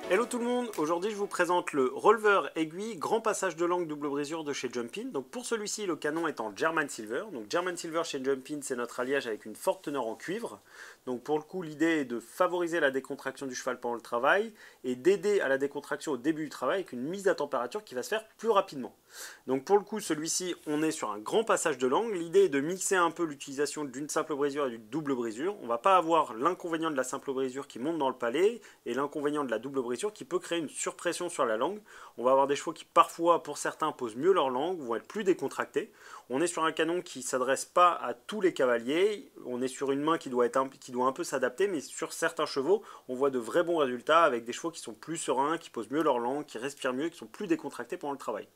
Hello tout le monde, aujourd'hui je vous présente le Rolver aiguille grand passage de langue double brisure de chez Jumpin. Donc pour celui-ci le canon est en German Silver. Donc German Silver chez Jumpin c'est notre alliage avec une forte teneur en cuivre. Donc pour le coup l'idée est de favoriser la décontraction du cheval pendant le travail et d'aider à la décontraction au début du travail avec une mise à température qui va se faire plus rapidement. Donc pour le coup celui-ci on est sur un grand passage de langue. L'idée est de mixer un peu l'utilisation d'une simple brisure et d'une double brisure. On ne va pas avoir l'inconvénient de la simple brisure qui monte dans le palais et l'inconvénient de la double brisure qui peut créer une surpression sur la langue. On va avoir des chevaux qui parfois, pour certains, posent mieux leur langue, vont être plus décontractés. On est sur un canon qui ne s'adresse pas à tous les cavaliers. On est sur une main qui doit un peu s'adapter, mais sur certains chevaux, on voit de vrais bons résultats avec des chevaux qui sont plus sereins, qui posent mieux leur langue, qui respirent mieux, qui sont plus décontractés pendant le travail.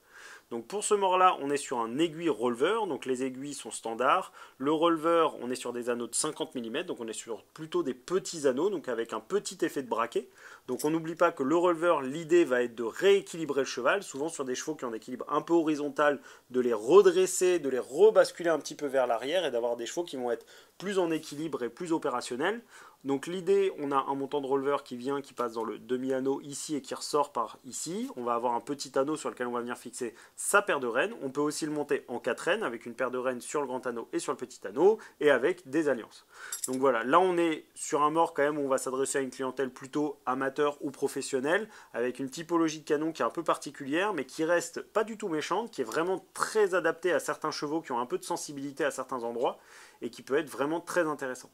Donc pour ce mort-là, on est sur un aiguille Rolver, donc les aiguilles sont standards. Le Rolver, on est sur des anneaux de 50 mm, donc on est sur plutôt des petits anneaux, donc avec un petit effet de braquet. Donc on n'oublie pas que le Rolver, l'idée va être de rééquilibrer le cheval, souvent sur des chevaux qui ont un équilibre un peu horizontal, de les redresser, de les rebasculer un petit peu vers l'arrière et d'avoir des chevaux qui vont être plus en équilibre et plus opérationnels. Donc l'idée, on a un montant de Rolver qui vient, qui passe dans le demi-anneau ici et qui ressort par ici. On va avoir un petit anneau sur lequel on va venir fixer sa paire de rênes. On peut aussi le monter en 4 rênes avec une paire de rênes sur le grand anneau et sur le petit anneau et avec des alliances. Donc voilà, là on est sur un mort quand même où on va s'adresser à une clientèle plutôt amateur ou professionnelle avec une typologie de canon qui est un peu particulière mais qui reste pas du tout méchante, qui est vraiment très adaptée à certains chevaux qui ont un peu de sensibilité à certains endroits et qui peut être vraiment très intéressant.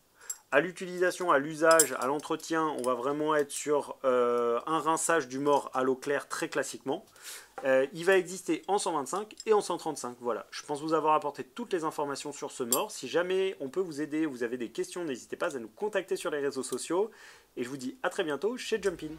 À l'utilisation, à l'usage, à l'entretien, on va vraiment être sur un rinçage du mort à l'eau claire très classiquement. Il va exister en 125 et en 135. Voilà, je pense vous avoir apporté toutes les informations sur ce mort. Si jamais on peut vous aider, vous avez des questions, n'hésitez pas à nous contacter sur les réseaux sociaux. Et je vous dis à très bientôt chez Jumpin.